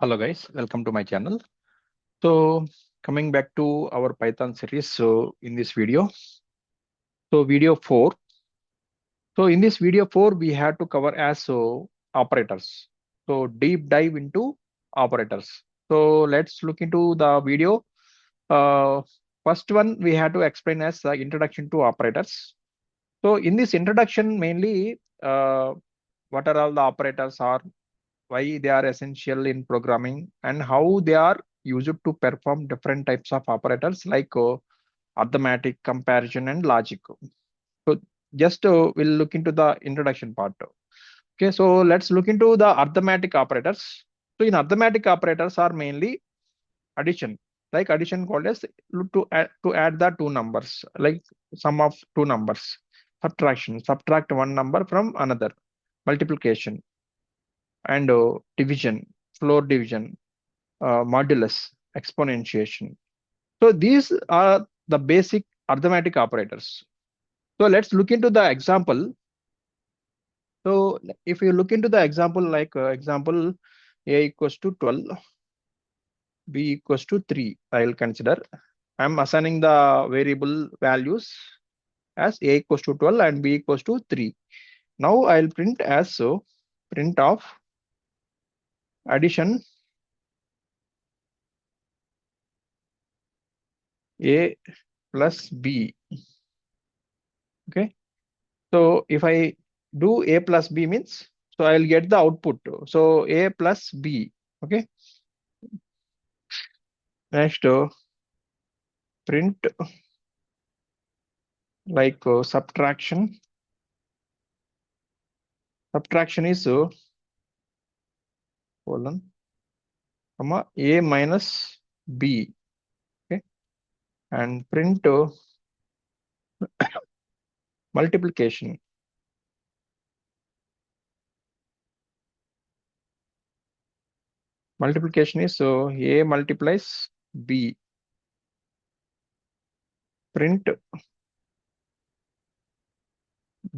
Hello guys, welcome to my channel. So coming back to our Python series. So in this video, video 4. So in this video 4, we had to cover as operators. So deep dive into operators. So let's look into the video. Uh, First one we had to explain as the introduction to operators. So in this introduction, mainly what are all the operators are, why they are essential in programming, and how they are used to perform different types of operators like arithmetic, comparison, and logic. So just we'll look into the introduction part. Okay, so let's look into the arithmetic operators. So in arithmetic operators are mainly addition, like addition called as to add the two numbers, like sum of two numbers. Subtraction, subtract one number from another. Multiplication and division, floor division, modulus, exponentiation. So these are the basic arithmetic operators. So let's look into the example. So if you look into the example, like example a equals to 12, b equals to 3, I will consider. I'm assigning the variable values as a equals to 12 and b equals to 3. Now I'll print as so print of addition a plus b. Okay. So if I do a plus b means, so I'll get the output. So a plus b. Okay. Next, print like subtraction. Subtraction is colon comma a minus b. Okay. And print multiplication. Multiplication is so a multiplies b. Print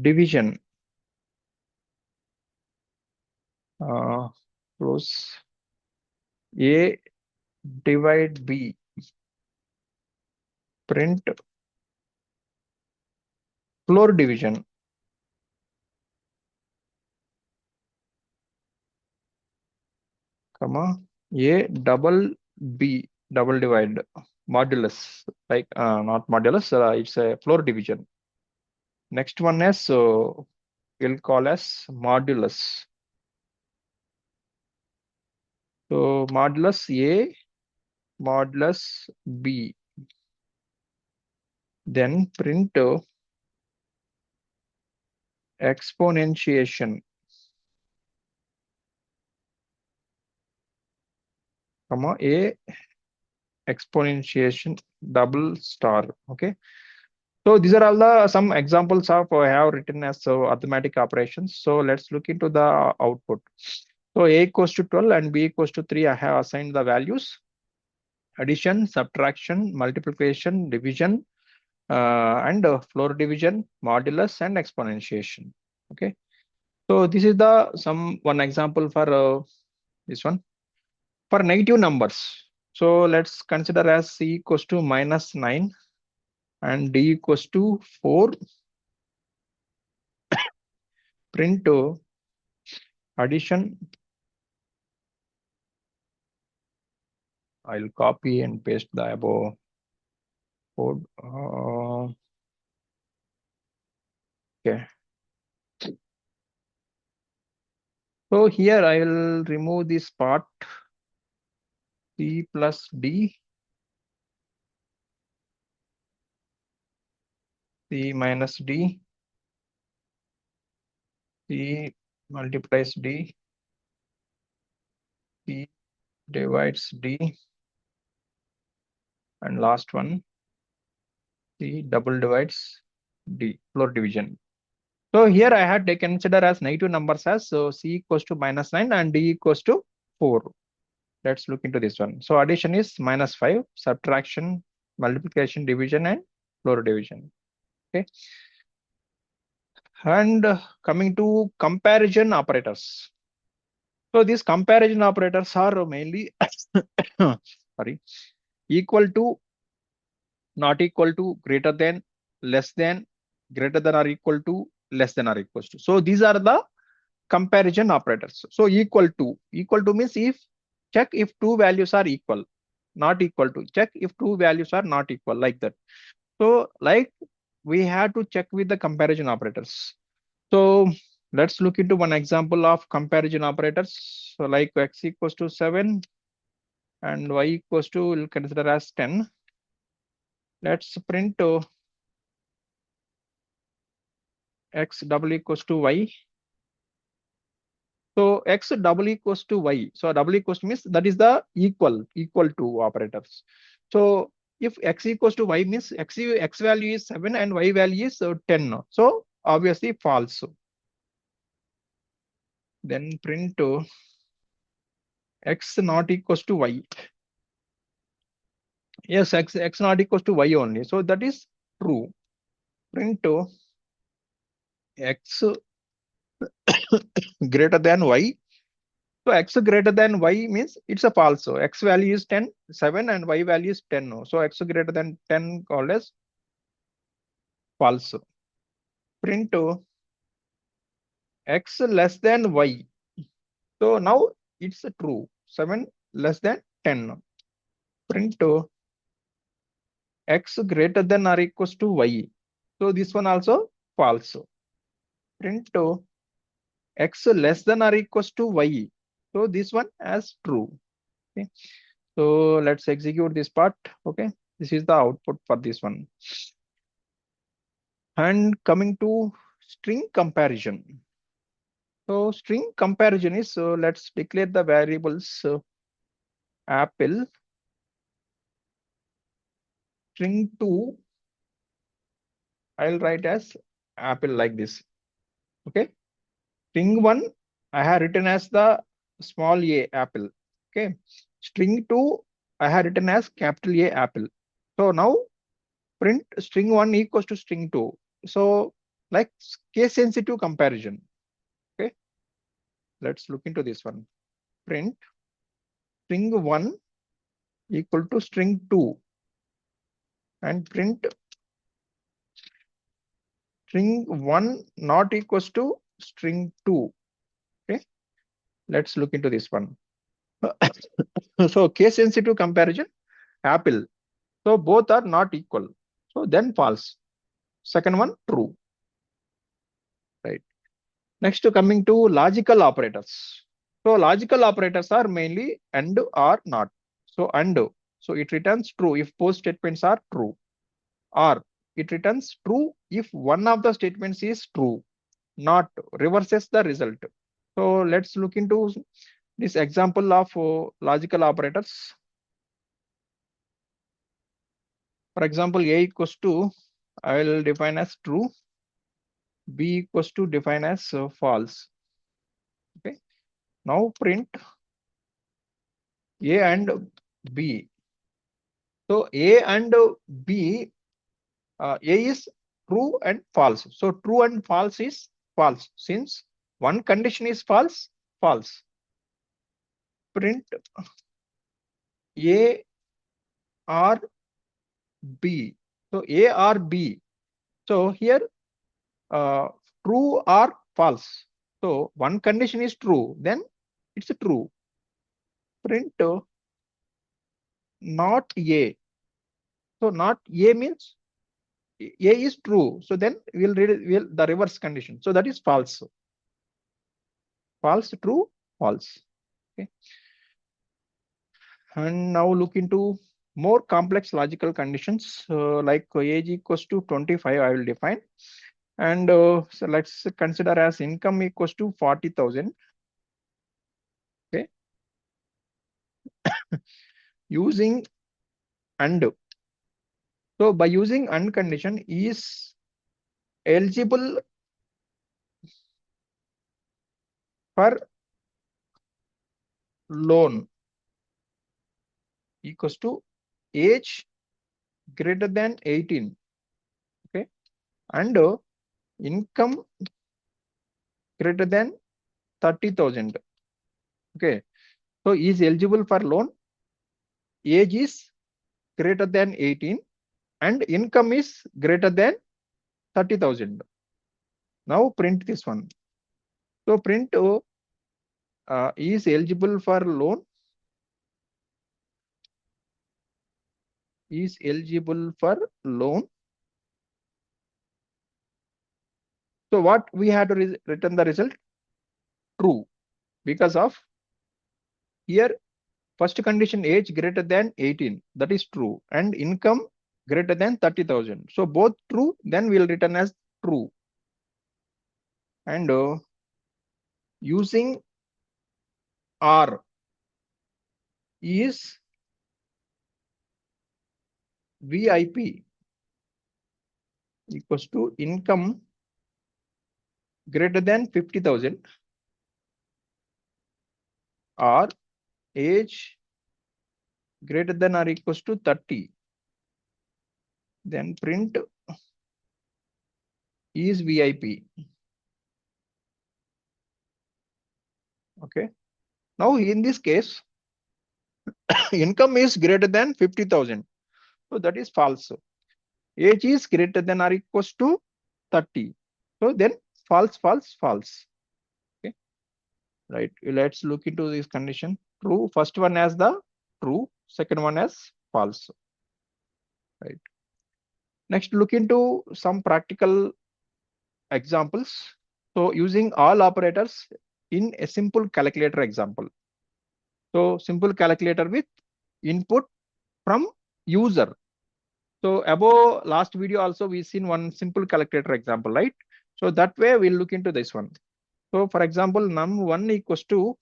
division. Close a divide b. Print floor division. Comma a double b, double divide, modulus, like not modulus, it's a floor division. Next one is so we'll call as modulus. So modulus a, modulus b. Then print exponentiation, comma a exponentiation double star. Okay. So these are all the some examples of I have written as arithmetic operations. So let's look into the output. So a equals to 12 and b equals to 3. I have assigned the values: addition, subtraction, multiplication, division, and floor division, modulus, and exponentiation. Okay. So this is the some one example for this one for negative numbers. So let's consider as c equals to minus 9 and d equals to 4. Print addition. I'll copy and paste the above code. Okay. So here I will remove this part c plus d, c minus d, c multiplies d, c divides d, and last one c double divides d, floor division. So here I had taken consider as negative numbers as so c equals to minus 9 and d equals to 4. Let's look into this one. So addition is minus 5, subtraction, multiplication, division, and floor division. Okay. And coming to comparison operators. So these comparison operators are mainly sorry, equal to, not equal to, greater than, less than, greater than or equal to, less than or equals to. So these are the comparison operators. So equal to means if, check if two values are equal, not equal to, check if two values are not equal, like that. So like we have to check with the comparison operators. So let's look into one example of comparison operators. So like x equals to 7 and y equals to, we'll consider as 10. Let's print x double equals to y. So x double equals to y. So double equals to means that is the equal to operators. So if x equals to y means x value is 7 and y value is 10. So obviously false. Then print x not equals to y. Yes, x not equals to y only. So that is true. Print x greater than y. So x greater than y means it's a false. So x value is 10, 7 and y value is 10. So x greater than 10 called as false. Print x less than y. So now it's true. 7 less than 10. Print x greater than or equals to y. So this one also false. Print x less than or equals to y. So this one as true. Okay. So let's execute this part. Okay. This is the output for this one. And coming to string comparison. So string comparison is, so let's declare the variables apple string 2. I'll write as apple like this. Okay. String 1 I have written as the small a apple. Okay. String 2 I have written as capital A apple. So now print string 1 equals to string 2. So like case sensitive comparison. Okay. Let's look into this one. Print string 1 equal to string 2 and print string 1 not equals to string 2. Okay. Let's look into this one. So case sensitive comparison, apple. So both are not equal. So then false. Second one true. Right. Next coming to logical operators. So logical operators are mainly and or not. So and. So it returns true if both statements are true. Or it returns true if one of the statements is true, not reverses the result. So let's look into this example of logical operators. For example, A equals to, I will define as true, B equals to define as false. Okay. Now print A and B. So A and B, A is true and false. So true and false is false. Since one condition is false, false. Print A or B. So A or B. So here true or false. So one condition is true, then it's a true. Print not A. So not A means A is true. So then we'll read it, the reverse condition. So that is false. False, true, false. Okay. And now look into more complex logical conditions like age equals to 25. I will define. And so let's consider as income equals to 40,000. Okay. Using and. So by using and condition is eligible for loan equals to age greater than 18. Okay. And income greater than 30,000. Okay. So is eligible for loan, age is greater than 18 and income is greater than 30,000. Now print this one. So print is eligible for loan, is eligible for loan. So what we had to return the result? True, because of here first condition, age greater than 18, that is true, and income greater than 30,000. So both true, then we'll return as true. And using R is VIP equals to income greater than 50,000 or age greater than or equals to 30. Then print is VIP. Okay. Now in this case, income is greater than 50,000. So that is false. Age is greater than or equals to 30. So then false, false, false. Okay. Right. Let's look into this condition. True. First one as the true. Second one as false. Right. Next, look into some practical examples. So using all operators in a simple calculator example. So simple calculator with input from user. So above last video also we seen one simple calculator example, right? So that way we'll look into this one. So for example, num1 equals to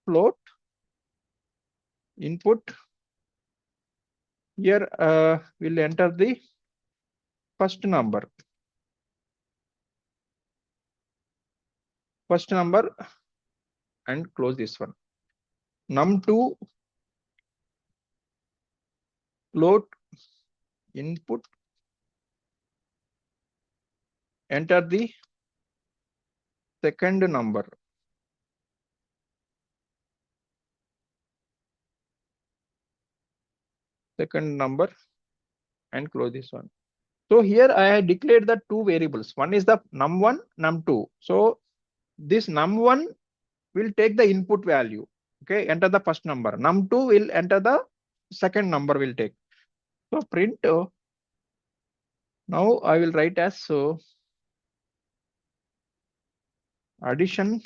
float input. Here we'll enter the first number. First number and close this one. Num2 float input. Enter the second number. Second number and close this one. So here I had declared the two variables. One is the num1, num2. So this num1 will take the input value. Okay, enter the first number. Num2 will enter the second number will take. So print. Now I will write as addition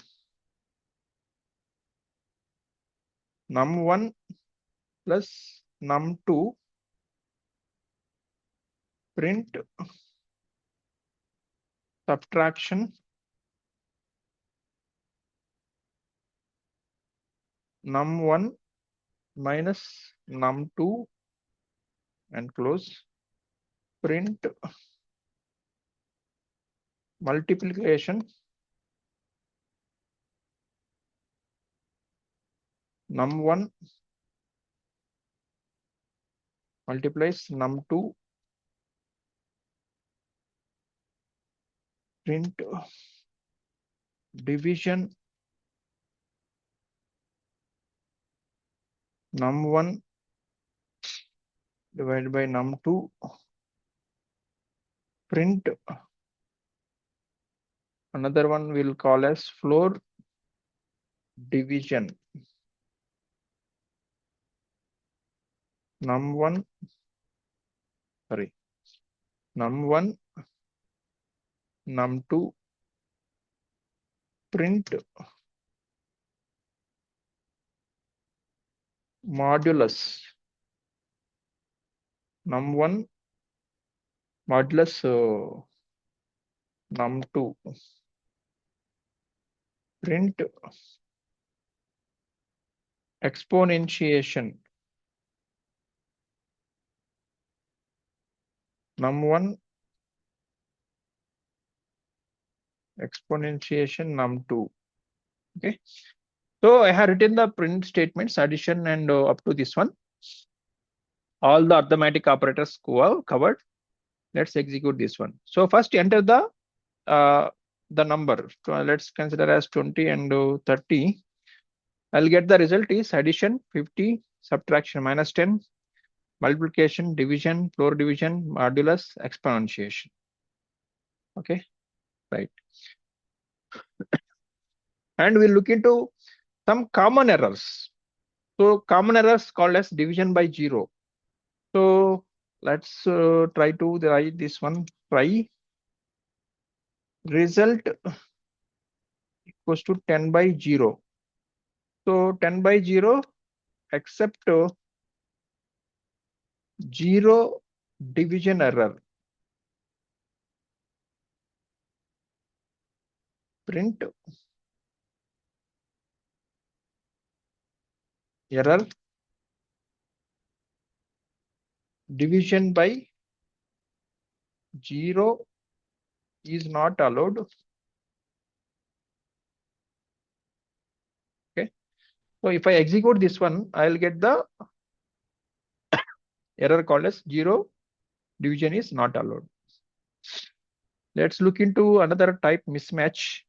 num1 plus num2. Print subtraction num1 minus num2 and close. Print multiplication num1 multiplies num2. Print division num1 divided by num2. Print another one we'll call as floor division num1 num1 num2. Print modulus num1 modulus num2. Print exponentiation num1 exponentiation num2. Okay. So I have written the print statements, addition and up to this one. All the arithmetic operators covered. Let's execute this one. So first enter the number. Let's consider as 20 and 30. I'll get the result is addition 50, subtraction minus 10, multiplication, division, floor division, modulus, exponentiation. Okay, right. And we'll look into some common errors. So common errors called as division by zero. So let's try to write this one. Try result equals to 10 by 0. So 10 by 0 except 0 division error. Print error division by 0 is not allowed. Okay. So if I execute this one, I'll get the error called as 0 division is not allowed. Let's look into another type mismatch.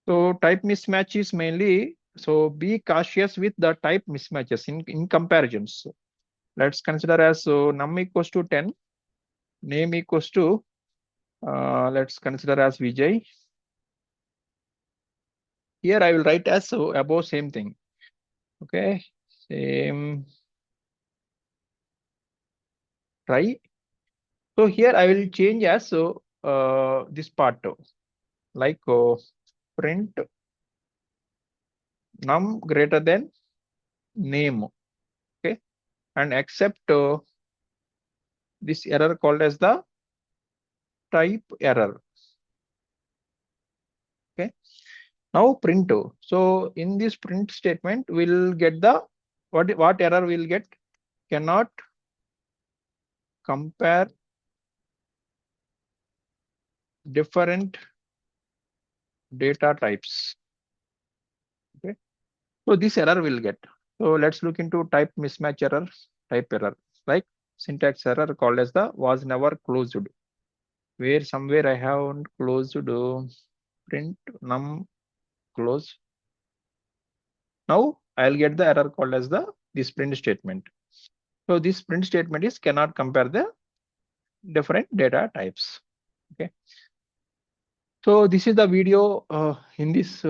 So type mismatch is mainly, so be cautious with the type mismatches in comparisons. Let's consider as num equals to 10, name equals to, let's consider as Vijay. Here I will write as so above same thing. Okay, same try. So here I will change as so this part like print num greater than name. Okay, and accept this error called as the type error. Okay, now print. So in this print statement, we'll get the what error we'll get? Cannot compare different data types. Okay, so this error will get. So let's look into type mismatch error, type error, like syntax error called as the was never closed. Where somewhere I haven't closed print num close. Now I'll get the error called as the this print statement. So this print statement is cannot compare the different data types. Okay. So this is the video in this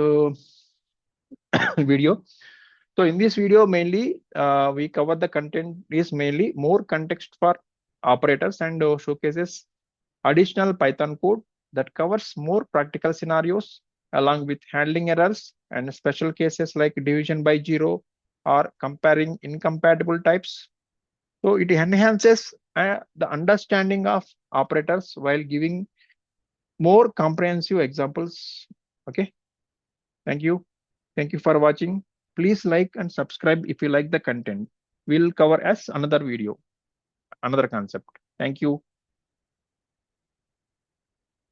video. So in this video, mainly we cover the content is mainly more context for operators and showcases additional Python code that covers more practical scenarios along with handling errors and special cases like division by zero or comparing incompatible types. So it enhances the understanding of operators while giving more comprehensive examples. Okay, thank you. Thank you for watching. Please like and subscribe if you like the content. We'll cover as another video, another concept. Thank you.